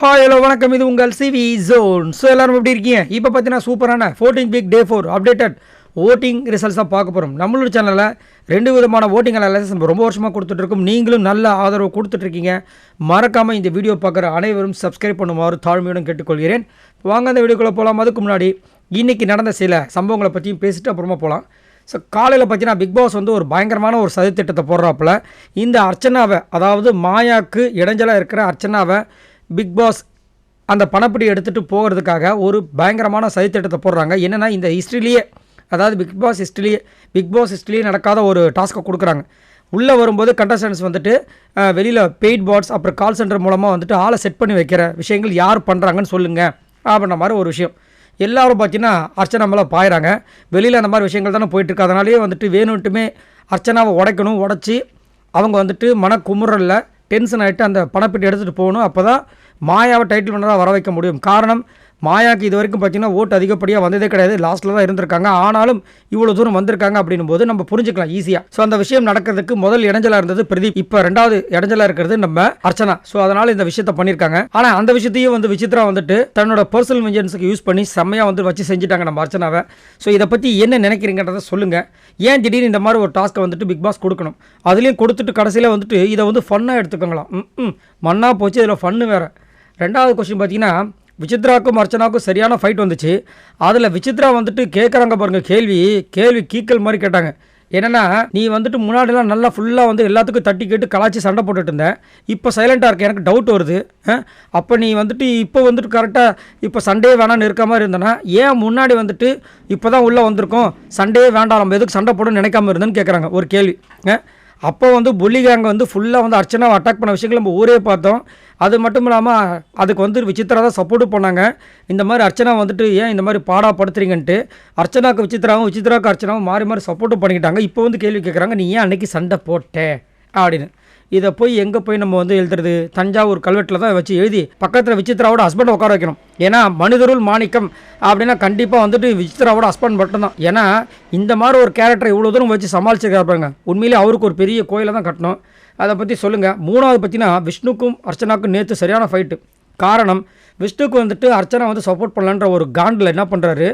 Hi hello வணக்கம். இது உங்கள் சிவி ஜோன். ஸோ எல்லாரும் எப்படி இருக்கீங்க? இப்போ பார்த்தீங்கன்னா சூப்பரான 14 வீக் டே 4 அப்டேட்டட் ஓட்டிங் ரிசல்ட்ஸாக பார்க்க போகிறோம். நம்மளோட சேனலில் 2 விதமான ஓட்டிங் அனாலிசிஸ் நம்ம ரொம்ப வருஷமாக கொடுத்துட்ருக்கோம். நீங்களும் நல்ல ஆதரவு கொடுத்துட்ருக்கீங்க. மறக்காமல் இந்த வீடியோ பார்க்குற அனைவரும் சப்ஸ்கிரைப் பண்ணுமாறு தாழ்மையுடன் கேட்டுக்கொள்கிறேன். வாங்க அந்த வீடியோக்குள்ளே போகலாம். அதுக்கு முன்னாடி இன்றைக்கி நடந்த சில சம்பவங்களை பற்றியும் பேசிட்டு அப்புறமா போகலாம். ஸோ காலையில் பார்த்தீங்கன்னா பிக் பாஸ் வந்து ஒரு பயங்கரமான ஒரு சதித்திட்டத்தை போடுறாப்புல இந்த அர்ச்சனாவை, அதாவது மாயாவுக்கு இடைஞ்சலாக இருக்கிற அர்ச்சனாவை பிக் பாஸ் அந்த பணப்படி எடுத்துகிட்டு போகிறதுக்காக ஒரு பயங்கரமான சதித்திட்டத்தை போடுறாங்க. என்னென்னா இந்த ஹிஸ்ட்ரிலேயே, அதாவது பிக் பாஸ் ஹிஸ்ட்ரிலேயே நடக்காத ஒரு டாஸ்க்கை கொடுக்குறாங்க. உள்ளே வரும்போது கண்டஸ்டன்ஸ் வந்துட்டு வெளியில் பெய்ட் பாட்ஸ் அப்புறம் கால் சென்டர் மூலமாக வந்துட்டு ஆளை செட் பண்ணி வைக்கிற விஷயங்கள் யார் பண்ணுறாங்கன்னு சொல்லுங்கள் அப்படின்ற மாதிரி ஒரு விஷயம். எல்லோரும் பார்த்தீங்கன்னா அர்ச்சனா மேலே பாயிறாங்க. வெளியில் அந்த மாதிரி விஷயங்கள் தானே போயிட்டுருக்கு. அதனாலேயே வந்துட்டு வேணும்ட்டுமே அர்ச்சனாவை உடைச்சி அவங்க வந்துட்டு மனக்குமுறலில் டென்ஷன் ஆகிட்டு அந்த பணப்பெட்டி எடுத்துகிட்டு போகணும். அப்போ தான் மாயாவை டைட்டில் வின்னராக வர வைக்க முடியும். காரணம், மாயாவுக்கு இது வரைக்கும் பார்த்தீங்கன்னா ஓட்டு அதிகப்படியாக வந்ததே கிடையாது. லாஸ்ட்டில் தான் இருந்திருக்காங்க. ஆனாலும் இவ்வளோ தூரம் வந்திருக்காங்க அப்படின்னும் போது நம்ம புரிஞ்சுக்கலாம் ஈஸியாக. ஸோ அந்த விஷயம் நடக்கிறதுக்கு முதல் இடைஞ்சலாக இருந்தது பிரதீப். இப்போ ரெண்டாவது இடைஞ்சலாக இருக்கிறது நம்ம அர்ச்சனா. ஸோ அதனால் இந்த விஷயத்தை பண்ணியிருக்காங்க. ஆனால் அந்த விஷயத்தையும் வந்து விசித்ரா வந்துட்டு தன்னோட பர்சனல் வெஞ்சன்ஸுக்கு யூஸ் பண்ணி செம்மையாக வந்து வச்சு செஞ்சுட்டாங்க நம்ம அர்ச்சனாவை. ஸோ இதை பற்றி என்ன நினைக்கிறீங்கன்றதை சொல்லுங்கள். ஏன் திடீர்னு இந்த மாதிரி ஒரு டாஸ்க்கை வந்துட்டு பிக் பாஸ் கொடுக்கணும்? அதுலேயும் கொடுத்துட்டு கடைசியில் வந்துட்டு இதை வந்து ஃபன்னாக எடுத்துக்கோங்களாம். மண்ணாக போச்சு, இதில் ஃபன்னு வேறு. ரெண்டாவது கொஸ்டின் பார்த்தீங்கன்னா, விசித்ராவுக்கும் அர்ச்சனாவுக்கும் சரியான ஃபைட் வந்துச்சு. அதில் விசித்ரா வந்துட்டு கேட்குறாங்க பாருங்கள், கேள்வி கீக்கல் மாதிரி கேட்டாங்க. என்னென்னா, நீ வந்துட்டு முன்னாடிலாம் நல்லா ஃபுல்லாக வந்து எல்லாத்துக்கும் தட்டி கேட்டு கலாச்சி சண்டை போட்டுட்டு இருந்தேன். இப்போ சைலண்ட்டாக இருக்க, எனக்கு டவுட் வருது. அப்போ நீ வந்துட்டு இப்போ வந்துட்டு கரெக்டாக இப்போ சண்டே வேணான்னு இருக்க மாதிரி இருந்தேன்னா, ஏன் முன்னாடி வந்துட்டு இப்போ தான் உள்ளே வந்திருக்கோம், சண்டே வேண்டாம், நம்ம எதுக்கு சண்டை போடணும்னு நினைக்காம இருந்தேன்னு கேட்குறாங்க ஒரு கேள்வி. அப்போ வந்து புள்ளி கேங்க வந்து ஃபுல்லாக வந்து அர்ச்சனாவை அட்டாக் பண்ண விஷயங்கள் நம்ம ஊரே பார்த்தோம். அது மட்டும் இல்லாமல் அதுக்கு வந்து விசித்ரா தான் சப்போர்ட்டும் பண்ணாங்க. இந்த மாதிரி அர்ச்சனா வந்துட்டு ஏன் இந்த மாதிரி பாடாப்படுத்துறீங்கன்ட்டு விசித்ராவுக்கு அர்ச்சனாவும் மாறி மாறி சப்போர்ட்டும் பண்ணிக்கிட்டாங்க. இப்போ வந்து கேள்வி கேட்குறாங்க, நீ ஏன் அன்றைக்கி சண்டை போட்ட அப்படின்னு. இதை போய் எங்கே போய் நம்ம வந்து எழுதுறது? தஞ்சாவூர் கல்வெட்டில் தான் வச்சு எழுதி பக்கத்தில் விசித்ராவோட ஹஸ்பண்ட் உட்கார வைக்கணும். ஏன்னா மனிதருள் மாணிக்கம் அப்படின்னா கண்டிப்பாக வந்துட்டு விசித்ராவோட ஹஸ்பண்ட் மட்டும்தான். ஏன்னா இந்த மாதிரி ஒரு கேரக்டரை இவ்வளோ தூரம் வச்சு சமாளிச்சிருக்காருப்பாங்க. உண்மையிலே அவருக்கு ஒரு பெரிய கோயிலை தான் கட்டணும். அதை பற்றி சொல்லுங்கள். மூணாவது பற்றினா, விஷ்ணுக்கும் அர்ச்சனாவுக்கும் நேற்று சரியான ஃபைட்டு. காரணம், விஷ்ணுக்கு வந்துட்டு அர்ச்சனா வந்து சப்போர்ட் பண்ணலான்ற ஒரு காண்டில் என்ன பண்ணுறாரு,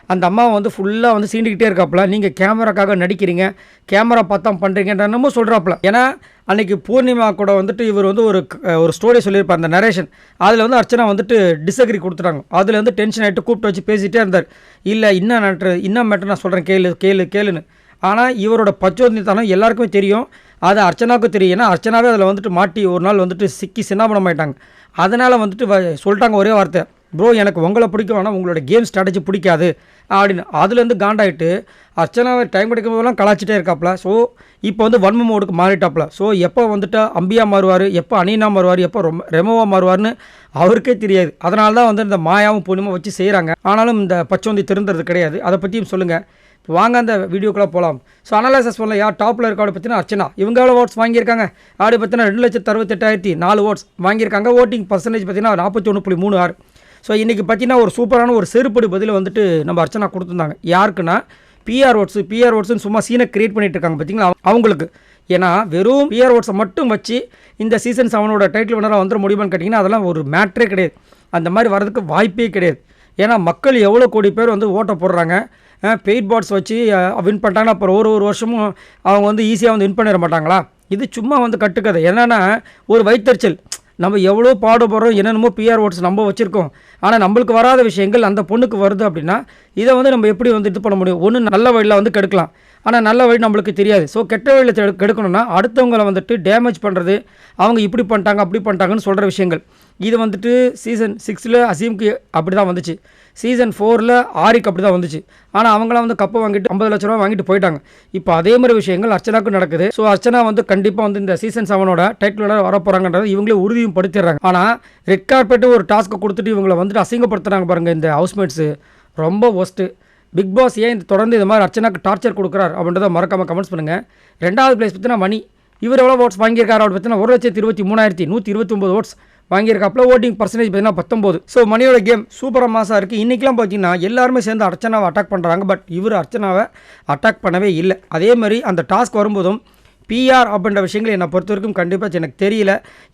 அந்த அம்மாவை வந்து ஃபுல்லாக வந்து சீண்டிக்கிட்டே இருக்காப்புல. நீங்கள் கேமராக்காக நடிக்கிறீங்க, கேமரா பார்த்தா பண்ணுறீங்கன்ற என்னமோ சொல்கிறாப்புல. ஏன்னா அன்றைக்கி பூர்ணிமா கூட வந்துட்டு இவர் வந்து ஒரு ஸ்டோரி சொல்லியிருப்பார், அந்த நரேஷன். அதில் வந்து அர்ச்சனா வந்துட்டு டிஸ்அக்ரி கொடுத்துட்டாங்க. அதில் வந்து டென்ஷன் ஆகிட்டு கூப்பிட்டு வச்சு பேசிகிட்டே இருந்தார். இல்லை இன்னும் மேட்டர் நான் சொல்கிறேன் கேளுன்னு. ஆனால் இவரோட பச்சோந்தித்தனம் எல்லாருக்குமே தெரியும், அது அர்ச்சனாவுக்கும் தெரியும். ஏன்னா அர்ச்சனாவே அதில் வந்துட்டு மாட்டி ஒரு நாள் வந்துட்டு சிக்கி சின்னாபனம் ஆகிட்டாங்க. அதனால் வந்துட்டு சொல்லிட்டாங்க ஒரே வார்த்தை, ப்ரோ எனக்கு உங்களை பிடிக்கும், ஆனால் உங்களோட கேம் ஸ்ட்ராட்டஜி பிடிக்காது அப்படின்னு. அதுலேருந்து காண்டாயிட்டு அர்ச்சனாவை டைம் கிடைக்கும் போதெல்லாம் கலாச்சிட்டே இருக்காப்புல. ஸோ இப்போ வந்து வன்ம மோடுக்கு மாறிட்டாப்புல. ஸோ எப்போ வந்துட்டு அம்பியா மாறுவார், எப்போ அனீனா மாறுவார், எப்போ ரெமோவா மாறுவார்னு அவருக்கே தெரியாது. அதனால தான் வந்து இந்த மாயாவும் பூர்ணிமா வச்சு செய்கிறாங்க. ஆனாலும் இந்த பச்சோந்தி திருந்துறது கிடையாது. அதை பற்றியும் சொல்லுங்கள். இப்போ வாங்க அந்த வீடியோக்குள்ளே போகலாம். ஸோ அனலைசஸ் பண்ணலாம். யார் டாப்பில் இருக்க ஆடு பார்த்தீங்கன்னா அர்ச்சனா. இவங்க எவ்வளோ ஓட்ஸ் வாங்கியிருக்காங்க? ஆடு பார்த்தீங்கன்னா 2,68,004 ஓட்ஸ் வாங்கியிருக்காங்க. ஓட்டிங் பர்சன்டேஜ் பார்த்தீங்கன்னா 41.36. ஸோ இன்றைக்கி பார்த்தீங்கன்னா ஒரு சூப்பரான ஒரு செருப்படி பதில் வந்துட்டு நம்ம அர்ச்சனா கொடுத்துருந்தாங்க. யாருக்குன்னா பிஆர் ஓட்ஸ்ன்னு சும்மா சீனை கிரியேட் பண்ணிட்டு இருக்காங்க பார்த்தீங்களா அவங்களுக்கு. ஏன்னா வெறும் பிஆர் ஓட்ஸை மட்டும் வச்சு இந்த சீசன் 7ஓட டைட்டில் வினராக வந்துட முடியுமான்னு கேட்டிங்கன்னா அதெல்லாம் ஒரு மேட்ரே கிடையாது. அந்த மாதிரி வரதுக்கு வாய்ப்பே கிடையாது. ஏன்னா மக்கள் எவ்வளோ கோடி பேர் வந்து ஓட்டை போடுறாங்க. பெய்ட் பாட்ஸ் வச்சு வின் பண்ணிட்டாங்கன்னா அப்புறம் ஒரு வருஷமும் அவங்க வந்து ஈஸியாக வந்து வின் பண்ணிட மாட்டாங்களா? இது சும்மா வந்து கட்டுக்கதை. என்னென்னா ஒரு வயிற்றுச்சல். நம்ம எவ்வளோ பாடுபடுறோம், என்னென்னமோ பிஆர் ஓட்ஸ் நம்ம வச்சுருக்கோம். ஆனால் நம்மளுக்கு வராத விஷயங்கள் அந்த பொண்ணுக்கு வருது அப்படின்னா இதை வந்து நம்ம எப்படி வந்து இது பண்ண முடியும்? ஒன்று நல்ல வழியில் வந்து கெடுக்கலாம், ஆனால் நல்ல வழி நம்மளுக்கு தெரியாது. ஸோ கெட்ட வழியில் கெடுக்கணும்னா அடுத்தவங்களை வந்துட்டு டேமேஜ் பண்ணுறது, அவங்க இப்படி பண்ணிட்டாங்க அப்படி பண்ணிட்டாங்கன்னு சொல்கிற விஷயங்கள். இது வந்துட்டு சீசன் 6 அசீம்க்கு அப்படி தான் வந்துச்சு. சீசன் 4 ஆரிக்கு அப்படி தான் வந்துச்சு. ஆனால் அவங்களாம் வந்து கப்பை வாங்கிட்டு 50 லட்ச ரூபா வாங்கிட்டு போயிட்டாங்க. இப்போ அதே மாதிரி விஷயங்கள் அர்ச்சனாவுக்கு நடக்குது. ஸோ அர்ச்சனா வந்து கண்டிப்பாக வந்து இந்த சீசன் 7ஓட டைட்டிலோட வர போகிறாங்கன்றது இவங்களே உறுதியும் படுத்திடுறாங்க. ஆனால் ரெட் கார்பெட்டு ஒரு டாஸ்க்கை கொடுத்துட்டு இவங்களை வந்துட்டு அசிங்கப்படுத்துகிறாங்க பாருங்கள் இந்த ஹவுஸ்மேட்ஸு. ரொம்ப ஒஸ்ட்டு. பிக் பாஸ் ஏன் தொடர்ந்து இந்த மாதிரி அர்ச்சனாக்கு டார்ச்சர் கொடுக்குறாரு அப்படின்றத மறக்காமல் கமெண்ட்ஸ் பண்ணுங்கள். ரெண்டாவது பிளேஸ் பார்த்தீங்கன்னா மணி. இவர் எவ்வளோ ஓட்ஸ் வாங்கியிருக்காரு அப்படின்னு பார்த்தீங்கன்னா 1,23,129 ஓட்ஸ் வாங்கியிருக்காப்புல. ஓட்டிங் பர்சன்டேஜ் பார்த்தீங்கன்னா 19. ஸோ மணியோட கேம் சூப்பராக மாசாக இருக்குது. இன்றைக்கெலாம் பார்த்தீங்கன்னா எல்லாருமே சேர்ந்து அர்ச்சனாவை அட்டாக் பண்ணுறாங்க. பட் இவர் அர்ச்சனாவை அட்டாக் பண்ணவே இல்லை. அதே மாதிரி அந்த டாஸ்க் வரும்போதும் பிஆர் அப்படின்ற விஷயங்கள் என்னை பொறுத்த வரைக்கும் கண்டிப்பாக எனக்கு தெரியல.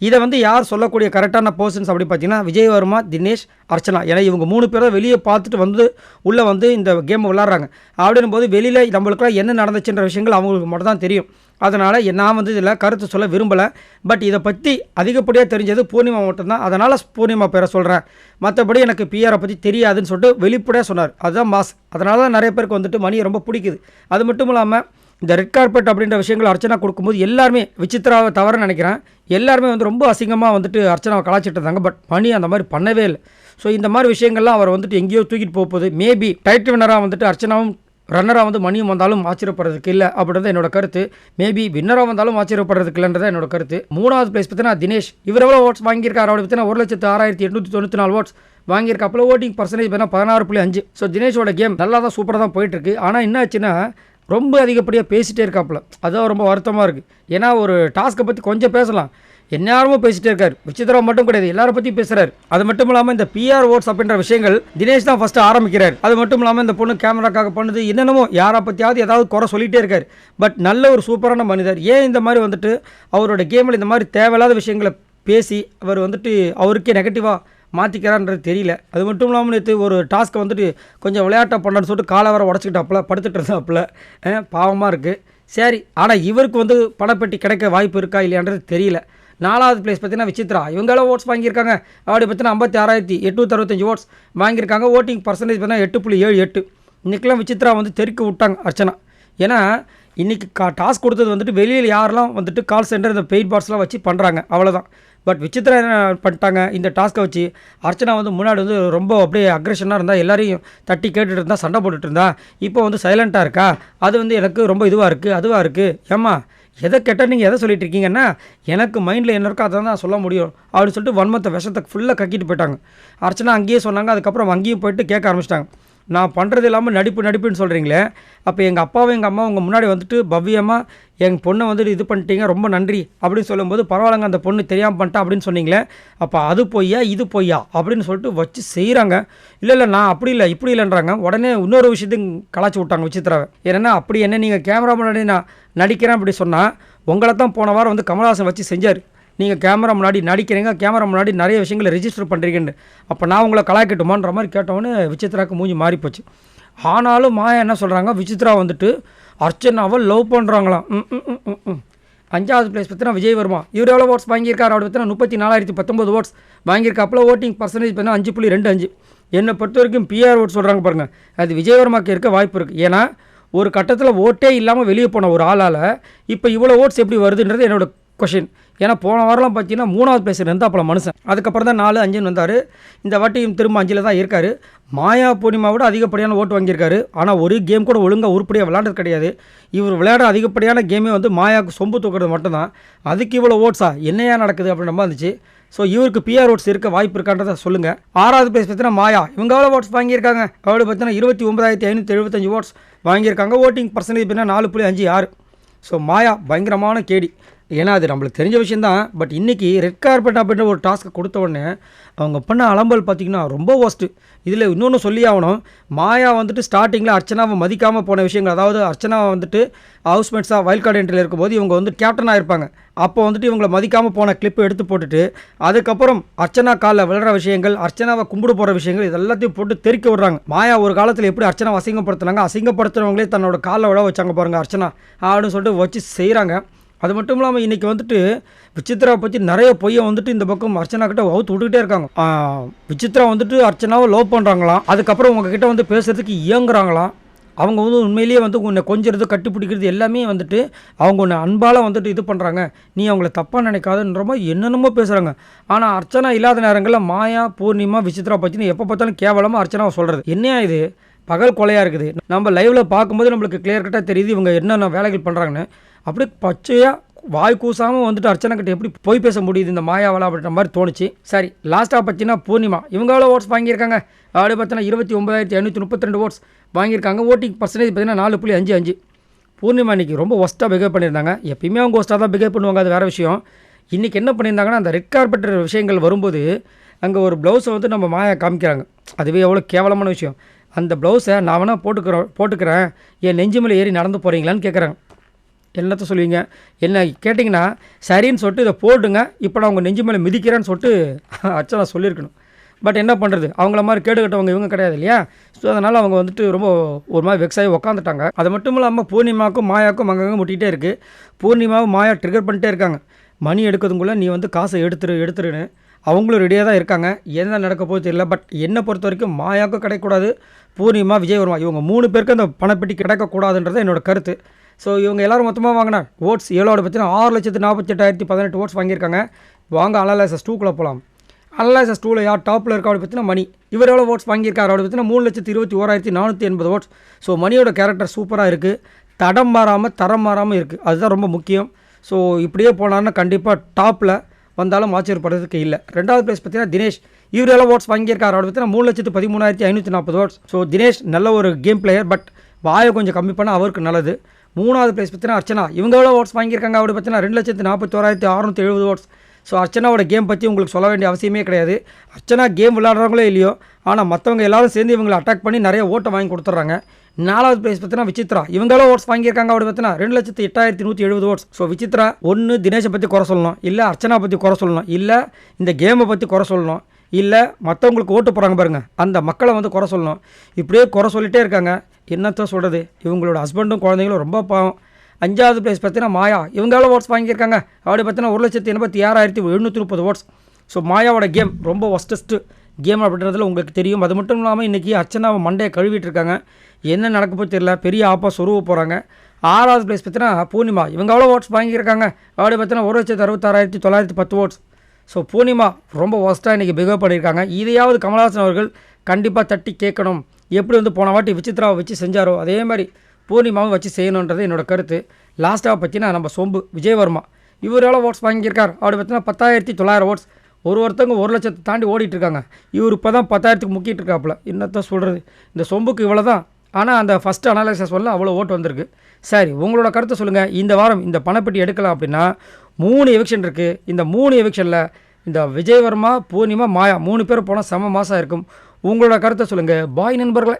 இதை வந்து யார் சொல்லக்கூடிய கரெக்டான பர்சன்ஸ் அப்படி பார்த்தீங்கன்னா விஜயவர்மா, தினேஷ், அர்ச்சனா. ஏன்னா இவங்க 3 பேரும் வெளியே பார்த்துட்டு வந்து உள்ளே வந்து இந்த கேமை விளாட்றாங்க. அப்படின்னும் போது வெளியில் நம்மளுக்குலாம் என்ன நடந்துச்சுன்ற விஷயங்கள் அவங்களுக்கு மட்டும் தான் தெரியும். அதனால் நான் வந்து இதில் கருத்து சொல்ல விரும்பலை. பட் இதை பற்றி அதிகப்படியாக தெரிஞ்சது பூர்ணிமா மட்டும்தான். அதனால் பூர்ணிமா பேரை சொல்கிறேன். மற்றபடி எனக்கு பிஆரை பற்றி தெரியாதுன்னு சொல்லிட்டு வெளிப்படையாக சொன்னார். அதுதான் மாஸ். அதனால தான் நிறைய பேருக்கு வந்துட்டு மணியை ரொம்ப பிடிக்குது. அது மட்டும் இல்லாமல் இந்த ரெட் கார்பெட் அப்படின்ற விஷயங்கள் அர்ச்சனா கொடுக்கும்போது எல்லாருமே விசித்ராவை தவறுன்னு நினைக்கிறேன். எல்லாருமே வந்து ரொம்ப அசிங்கமாக வந்துட்டு அர்ச்சனாவை கலாச்சிட்டு இருந்தாங்க. பட் மணி அந்த மாதிரி பண்ணவே இல்லை. ஸோ இந்த மாதிரி விஷயங்கள்லாம் அவர் வந்துட்டு எங்கேயோ தூக்கிட்டு போகுது. மேபி டைட்டில் வின்னராக வந்துட்டு அர்ச்சனாவும் ரன்னராக வந்து மணியும் வந்தாலும் ஆச்சரியப்படுறதுக்கு இல்லை அப்படின்றது என்னோட கருத்து. மேபி வின்னராக வந்தாலும் ஆச்சரியப்படுறதுக்கு இல்லைன்றதான் என்னோட கருத்து. 3வது பிளேஸ் பார்த்தீங்கன்னா தினேஷ். இவர் எவ்வளோ ஓட்ஸ் வாங்கியிருக்காரு அவரை பார்த்தீங்கன்னா 1,06,894 ஓட்ஸ் வாங்கியிருக்காப்புல. ஓட்டிங் பர்சன்டேஜ் பார்த்தீங்கன்னா 16.5. ஸோ தினேஷோட கேம் நல்லா தான் சூப்பராக தான் போயிட்டுருக்கு. ஆனால் என்ன ஆச்சுன்னா ரொம்ப அதிகப்படியாக பேசிகிட்டே இருக்காப்புல. அதுதான் ரொம்ப வருத்தமாக இருக்குது. ஏன்னா ஒரு டாஸ்க்கை பற்றி கொஞ்சம் பேசலாம், எந்நேரமும் பேசிகிட்டே இருக்கார். விசித்ரா மட்டும் கிடையாது, எல்லாரை பற்றியும் பேசுகிறார். அது மட்டும் இல்லாமல் இந்த பிஆர் ஓட்ஸ் அப்படின்ற விஷயங்கள் தினேஷ் தான் ஃபஸ்ட்டு ஆரம்பிக்கிறார். அது மட்டும் இல்லாமல் இந்த பொண்ணு கேமராக்காக பண்ணுது, என்னென்னமோ யாரை பற்றியாவது ஏதாவது குறை சொல்லிகிட்டே இருக்கார். பட் நல்ல ஒரு சூப்பரான மனிதர். ஏன் இந்த மாதிரி வந்துட்டு அவரோட கேமில் இந்த மாதிரி தேவையில்லாத விஷயங்களை பேசி அவர் வந்துட்டு அவருக்கே நெகட்டிவாக மாற்றிக்கிறான்றது தெரியல. அது மட்டும் இல்லாமல் நேற்று ஒரு டாஸ்க்கை வந்துட்டு கொஞ்சம் விளையாட்டாக பண்ணணுன்னு சொல்லிட்டு காலை வர உடச்சிக்கிட்டாப்புல படுத்துட்டு இருந்தாப்புல. பாவமாக இருக்குது. சரி, ஆனால் இவருக்கு வந்து பணப்பெட்டி கிடைக்க வாய்ப்பு இருக்கா இல்லையான்றது தெரியல. 4வது பிளேஸ் பார்த்தீங்கன்னா விசித்ரா. இவங்களாம் ஓட்ஸ் வாங்கியிருக்காங்க. அப்படி பார்த்தீங்கன்னா 56,865 ஓட்ஸ் வாங்கியிருக்காங்க. ஓட்டிங் பர்சன்டேஜ் பார்த்தீங்கன்னா 8.78. இன்றைக்கெலாம் விசித்ரா வந்து தெருக்கு விட்டாங்க அர்ச்சனா. ஏன்னா இன்றைக்கி டாஸ்க் கொடுத்தது வந்துட்டு வெளியில் யாரெல்லாம் வந்துட்டு கால் சென்டர் இந்த பெயிட் பாக்ஸ்லாம் வச்சு பண்ணுறாங்க, அவ்வளோதான். பட் விசித்ரா என்ன பண்ணிட்டாங்க, இந்த டாஸ்க்கை வச்சு அர்ச்சனா வந்து முன்னாடி வந்து ரொம்ப அப்படியே அக்ரெஷனாக இருந்தால், எல்லாரையும் தட்டி கேட்டுட்டு இருந்தால், சண்டை போட்டுட்டு இருந்தா. இப்போ வந்து சைலண்ட்டாக இருக்கா. அது வந்து எனக்கு ரொம்ப இதுவாக இருக்குது, அதுவாக இருக்குது. ஏம்மா எதை கேட்டால் நீங்கள் எதை சொல்லிட்டு இருக்கீங்கன்னா, எனக்கு மைண்டில் என்ன இருக்கோ அதை தான் சொல்ல முடியும் அப்படின்னு சொல்லிட்டு வன்மத்தை விஷத்தை ஃபுல்லாக கக்கிட்டு போயிட்டாங்க. அர்ச்சனா அங்கேயே சொன்னாங்க. அதுக்கப்புறம் அங்கேயும் போயிட்டு கேட்க ஆரம்பிச்சிட்டாங்க. நான் பண்ணுறது இல்லாமல் நடிப்புன்னு சொல்கிறீங்களே, அப்போ எங்கள் அப்பாவும் எங்கள் அம்மா உங்கள் முன்னாடி வந்துட்டு பவ்யமாக எங்கள் பொண்ணை வந்துட்டு இது பண்ணிட்டீங்க, ரொம்ப நன்றி அப்படின்னு சொல்லும்போது, பரவாயில்லங்க அந்த பொண்ணு தெரியாமல் பண்ணிட்டா அப்படின்னு சொன்னீங்களே, அப்போ அது பொய்யா இது பொய்யா அப்படின்னு சொல்லிட்டு வச்சு செய்கிறாங்க. இல்லை நான் அப்படி இல்லை இப்படி இல்லைன்றாங்க. உடனே இன்னொரு விஷயத்தையும் கலாச்சி விட்டாங்க விசித்ராவை. ஏன்னா அப்படி என்ன நீங்கள் கேமரா முன்னாடி நான் நடிக்கிறேன் அப்படி சொன்னால், உங்களை தான் போன வாரம் வந்து கமல்ஹாசன் வச்சு செஞ்சார். நீங்கள் கேமரா முன்னாடி நடிக்கிறீங்க, கேமரா முன்னாடி நிறைய விஷயங்களை ரெஜிஸ்டர் பண்ணுறீங்கன்னு. அப்போ நான் உங்களை கலாய்க்கட்டுமான்ற மாதிரி கேட்டவொன்னே விசித்ராவுக்கு மூஞ்சி மாறிப்போச்சு. ஆனாலும் மாயா என்ன சொல்கிறாங்க, விசித்ரா வந்துட்டு அர்ச்சனாவை லவ் பண்ணுறாங்களாம். 5வது பிளேஸ் பார்த்தீங்கன்னா விஜயவர்மா. இவர் எவ்வளோ ஓட்ஸ் வாங்கியிருக்காரு அப்படி பார்த்தீங்கன்னா 34,019 ஓட்ஸ் வாங்கியிருக்காப்புல. ஓட்டிங் பர்சன்டேஜ் பார்த்தீங்கன்னா 5.25. என்னை பொறுத்த வரைக்கும் பிஆர் ஓட் சொல்கிறாங்க பாருங்கள், அது விஜயவர்மாவுக்கு இருக்க வாய்ப்பு இருக்குது. ஏன்னா ஒரு கட்டத்தில் ஓட்டே இல்லாமல் வெளியே போன ஒரு ஆளால் இப்போ இவ்வளோ ஓட்ஸ் எப்படி வருதுன்றது என்னோடய கொஷின். ஏன்னா போன வாரம்லாம் பார்த்தீங்கன்னா 3வது பிளேஸில் இருந்தால் மனுஷன். அதுக்கப்புறம் தான் 4, 5ன்னு வந்தார். இந்த வாட்டியும் திரும்ப 5ல் தான் இருக்கார். மாயா பூர்ணிமாவோட அதிகப்படியான ஓட்டு வாங்கியிருக்காரு. ஆனால் ஒரு கேம் கூட ஒழுங்காக உருப்படியாக விளையாண்டது கிடையாது. இவர் விளையாடுற அதிகப்படியான கேமே வந்து மாயாவுக்கு சொம்பு தூக்குறது மட்டும்தான். அதுக்கு இவ்வளோ ஓட்ஸா என்னையா நடக்குது அப்படின்ற மாதிரி இருந்துச்சு. ஸோ இவருக்கு பிஆர் ஓட்ஸ் இருக்க வாய்ப்பு இருக்கான்றதை சொல்லுங்கள். 6வது பிளேஸ் பார்த்தீங்கன்னா மாயா. இவங்க எவ்வளோ ஓட்ஸ் வாங்கியிருக்காங்க அப்படி பார்த்தீங்கன்னா 29,575 ஓட்ஸ் வாங்கியிருக்காங்க. ஓட்டிங் பர்சன்டேஜ் பார்த்தீங்கன்னா 4.56. ஸோ மாயா பயங்கரமான கேடி. ஏன்னா அது நம்மளுக்கு தெரிஞ்ச விஷயந்தான். பட் இன்றைக்கி ரெட் கார்பெட் அப்படின்ற ஒரு டாஸ்க்கை கொடுத்த உடனே அவங்க பண்ண அலம்பல் பார்த்திங்கன்னா ரொம்ப ஒஸ்ட்டு. இதில் இன்னொன்று சொல்லி ஆகணும், மாயா வந்துட்டு ஸ்டார்டிங்கில் அர்ச்சனாவை மதிக்காமல் போன விஷயங்கள், அதாவது அர்ச்சனாவை வந்துட்டு ஹவுஸ்மேட்ஸாக வைல்ட் கார்டு என்ட்ரியில் இருக்கும்போது இவங்க வந்து கேப்டனாக இருப்பாங்க. அப்போ வந்துட்டு இவங்களை மதிக்காமல் போன கிளிப்பை எடுத்து போட்டுட்டு, அதுக்கப்புறம் அர்ச்சனா காலில் விழுற விஷயங்கள், அர்ச்சனாவை கும்பிடு போகிற விஷயங்கள், இது எல்லாத்தையும் போட்டு தெறிக்க விடுறாங்க. மாயா ஒரு காலத்தில் எப்படி அர்ச்சனாவை அசிங்கப்படுத்துனாங்க, அசிங்கப்படுத்துறவங்களே தன்னோட காலில் விழ வச்சாங்க பாருங்கள் அர்ச்சனா அப்படின்னு சொல்லிட்டு வச்சு செய்கிறாங்க. அது மட்டும் இல்லாமல் இன்றைக்கி வந்துட்டு விசித்ராவை பற்றி நிறைய பொய்யை வந்துட்டு இந்த பக்கம் அர்ச்சனா கிட்ட வவுத்து விட்டுக்கிட்டே இருக்காங்க. விசித்ரா வந்துட்டு அர்ச்சனாவை லவ் பண்ணுறாங்களாம். அதுக்கப்புறம் உங்ககிட்ட வந்து பேசுகிறதுக்கு இயங்குறாங்களாம். அவங்க வந்து உண்மையிலேயே வந்து உன்னை கொஞ்சிறது கட்டி பிடிக்கிறது எல்லாமே வந்துட்டு அவங்க உன்னை அன்பால் வந்துட்டு இது பண்ணுறாங்க, நீ அவங்கள தப்பாக நினைக்காதுன்ற மாதிரி என்னென்னமோ பேசுகிறாங்க. ஆனால் அர்ச்சனா இல்லாத நேரங்களில் மாயா பூர்ணிமா விசித்ரா பற்றினு எப்போ பார்த்தாலும் கேவலமாக அர்ச்சனாவை சொல்கிறது. என்னையா இது பகல் கொலையாக இருக்குது. நம்ம லைவில் பார்க்கும்போது நம்மளுக்கு கிளியர் கட்டாக தெரியுது இவங்க என்னென்ன வேலைகள் பண்ணுறாங்கன்னு. அப்படியே பச்சையாக வாய் கூசாமல் வந்துட்டு அர்ச்சனா கிட்ட எப்படி போய் பேச முடியுது இந்த மாயாவால் அப்படின்ற மாதிரி தோணுச்சு. சரி, லாஸ்ட்டாக பார்த்தீங்கன்னா பூர்ணிமா. இவங்க எவ்வளோ ஓட்ஸ் வாங்கியிருக்காங்க அப்படி பார்த்தீங்கன்னா 29,532 ஓட்ஸ் வாங்கியிருக்காங்க. ஓட்டிங் பர்சன்டேஜ் பார்த்தீங்கன்னா 4.55. பூர்ணிமா இன்றைக்கி ரொம்ப ஒஸ்ட்டாக பிஹேவ் பண்ணியிருந்தாங்க. எப்பயுமே அவங்க ஒஸ்ட்டாக தான் பிஹேவ் பண்ணுவாங்க, அது வேறு விஷயம். இன்றைக்கி என்ன பண்ணியிருந்தாங்கன்னா, அந்த ரெட் கார்பெட் விஷயங்கள் வரும்போது அங்கே ஒரு ப்ளவுஸை வந்து நம்ம மாயா காமிக்கிறாங்க. அதுவே எவ்வளோ கேவலமான விஷயம். அந்த ப்ளவுஸை நான் வேணால் போட்டுக்கிறேன், என் நெஞ்சு மேலே ஏறி நடந்து போகிறீங்களான்னு கேட்குறாங்க. என்னத்த சொல்லுவீங்க? என்ன கேட்டிங்கன்னா, சரின்னு சொல்லிட்டு இதை போடுங்க, இப்போ நான் உங்கள் நெஞ்சு மேலே மிதிக்கிறேன்னு சொல்லிட்டு அர்ச்சனா சொல்லியிருக்கணும். பட் என்ன பண்ணுறது, அவங்கள மாதிரி கேடு கட்டவங்க இவங்க கிடையாது இல்லையா? ஸோ அதனால் அவங்க வந்துட்டு ரொம்ப ஒரு மாதிரி வெக்ஸ் ஆகி உக்காந்துட்டாங்க. அது மட்டும் இல்லாமல் பூர்ணிமாவுக்கும் மாயாவுக்கும் அங்கங்கே முட்டிகிட்டே இருக்குது. பூர்ணிமாவும் மாயா ட்ரிகர் பண்ணிட்டே இருக்காங்க. மணி எடுக்கிறதுக்குள்ளே நீ வந்து காசை எடுத்துருன்னு. அவங்களும் ரெடியாக தான் இருக்காங்க. என்ன நடக்க போகுது தெரியல. பட் என்னை பொறுத்த வரைக்கும் மாயாவுக்கும் கிடைக்கக்கூடாது, பூர்ணிமா, விஜயவர்மா இவங்க 3 பேருக்கு அந்த பணப்பெட்டி கிடைக்கக்கூடாதுன்றது என்னோட கருத்து. ஸோ இவங்க எல்லோரும் மொத்தமாக வாங்கினா ஓட்ஸ் எவ்வளோட பார்த்தீங்கன்னா 6,48,018 ஓட்ஸ் வாங்கியிருக்காங்க. வாங்க அனலைசஸ் 2க்குள்ளே போகலாம். அனலைசஸ் 2ல் யார் டாப்பில் இருக்கா அப்படி பார்த்தீங்கன்னா மணி. இவர் எவ்வளோ ஓட்ஸ் வாங்கியிருக்காரு அப்படி பார்த்தீங்கன்னா 3,21,480 ஓட்ஸ். ஸோ மணியோட கேரக்டர் சூப்பராக இருக்குது. தடம் மாறாமல் தரம் மாறாமல் இருக்குது. அதுதான் ரொம்ப முக்கியம். ஸோ இப்படியே போனான்னா கண்டிப்பாக டாப்பில் வந்தாலும் ஆச்சரியப்படுறதுக்கு இல்லை. 2வது பிளேஸ் பார்த்தீங்கன்னா தினேஷ். இவர் எவ்வளோ ஓட்ஸ் வாங்கியிருக்காரு அப்படி பார்த்தீங்கன்னா 3,13,540 ஓட்ஸ். ஸோ தினேஷ் நல்ல ஒரு கேம் பிளேயர். பட் வாயை கொஞ்சம் கம்மி பண்ணால் அவருக்கு நல்லது. 3வது பிளேஸ் பார்த்தீங்கன்னா அர்ச்சனா. இவங்க எவ்வளோ ஓட்ஸ் வாங்கியிருக்காங்க அப்படி பார்த்தீங்கன்னா 2,41,670 ஓட்ஸ். ஸோ அர்ச்சனாவோட கேம் பற்றி உங்களுக்கு சொல்ல வேண்டிய அவசியமே கிடையாது. அர்ச்சனா கேம் விளையாடுறாங்களோ இல்லையோ, ஆனால் மற்றவங்க எல்லாரும் சேர்ந்து இவங்களை அட்டாக் பண்ணி நிறைய ஓட்டை வாங்கி கொடுத்துட்றாங்க. 4வது பிளேஸ் பார்த்தீங்கன்னா விசித்ரா. இவங்களும் ஓட்ஸ் வாங்கியிருக்காங்க அப்படி பார்த்தீங்கன்னா 2,08,170 ஓட்ஸ். ஸோ விசித்ரா ஒன்று தினேஷை பற்றி குறை சொல்லணும், இல்லை அர்ச்சனா பற்றி குறை சொல்லணும், இல்லை இந்த கேமை பற்றி குறை சொல்லணும், இல்லை மற்றவங்களுக்கு ஓட்டு போகிறாங்க பாருங்கள் அந்த மக்களை வந்து குறை சொல்லணும். இப்படியே குறை சொல்லிகிட்டே இருக்காங்க. என்னத்த சொல்கிறது, இவங்களோட ஹஸ்பண்டும் குழந்தைங்களும் ரொம்ப பாவம். 5வது பிளேஸ் பார்த்தீங்கன்னா மாயா. இவங்க எவ்வளோ ஓட்ஸ் வாங்கியிருக்காங்க அப்படி பார்த்தீங்கன்னா 1,86,730 ஓட்ஸ். ஸோ மாயாவோட கேம் ரொம்ப ஒஸ்டஸ்ட்டு கேம் அப்படின்றதுல உங்களுக்கு தெரியும். அது மட்டும் இல்லாமல் இன்றைக்கி அர்ச்சனாவை மண்டையை கழுவிட்டு இருக்காங்க. என்ன நடக்க போய் தெரியல, பெரிய ஆப்பா சொருவ போகிறாங்க. 6வது பிளேஸ் பார்த்தீங்கன்னா பூர்ணிமா. இவங்க எவ்வளோ ஓட்ஸ் வாங்கியிருக்காங்க அப்படி பார்த்தீங்கன்னா 1,66,910 ஓட்ஸ். ஸோ பூர்ணிமா ரொம்ப ஒஸ்ட்டாக இன்றைக்கி பிஹேவ் பண்ணியிருக்காங்க. இதையாவது கமல்ஹாசன் அவர்கள் கண்டிப்பாக தட்டி கேட்கணும். எப்படி வந்து போன வாட்டி விசித்ராவை வச்சு செஞ்சாரோ அதே மாதிரி பூர்ணிமாவும் வச்சு செய்யணுன்றது என்னோட கருத்து. லாஸ்ட்டாக பார்த்தீங்கன்னா நம்ம சொம்பு விஜயவர்மா. இவர் எவ்வளோ ஓட்ஸ் வாங்கியிருக்கார் அப்படி பார்த்தீங்கன்னா 10,900 ஓட்ஸ். ஒருத்தவங்க 1 லட்சத்தை தாண்டி ஓடிட்டுருக்காங்க. இவர் இப்போ தான் 10,000க்கு முக்கிட்டு இருக்காப்புல. என்னத்தான் சொல்கிறது, இந்த சொம்புக்கு இவ்வளோ தான். ஆனால் அந்த ஃபஸ்ட்டு அனாலிசிஸ் சொல்ல அவ்வளோ ஓட்டு வந்திருக்கு. சரி, உங்களோட கருத்தை சொல்லுங்கள். இந்த வாரம் இந்த பணப்பெட்டி எடுக்கலாம் அப்படின்னா 3 எவிக்ஷன் இருக்குது. இந்த 3 எவிக்ஷனில் இந்த விஜயவர்மா, பூர்ணிமா, மாயா 3 பேர் போனால் செம மாதம் இருக்கும். உங்களோட கருத்தை சொல்லுங்கள். பாய் நண்பர்களே.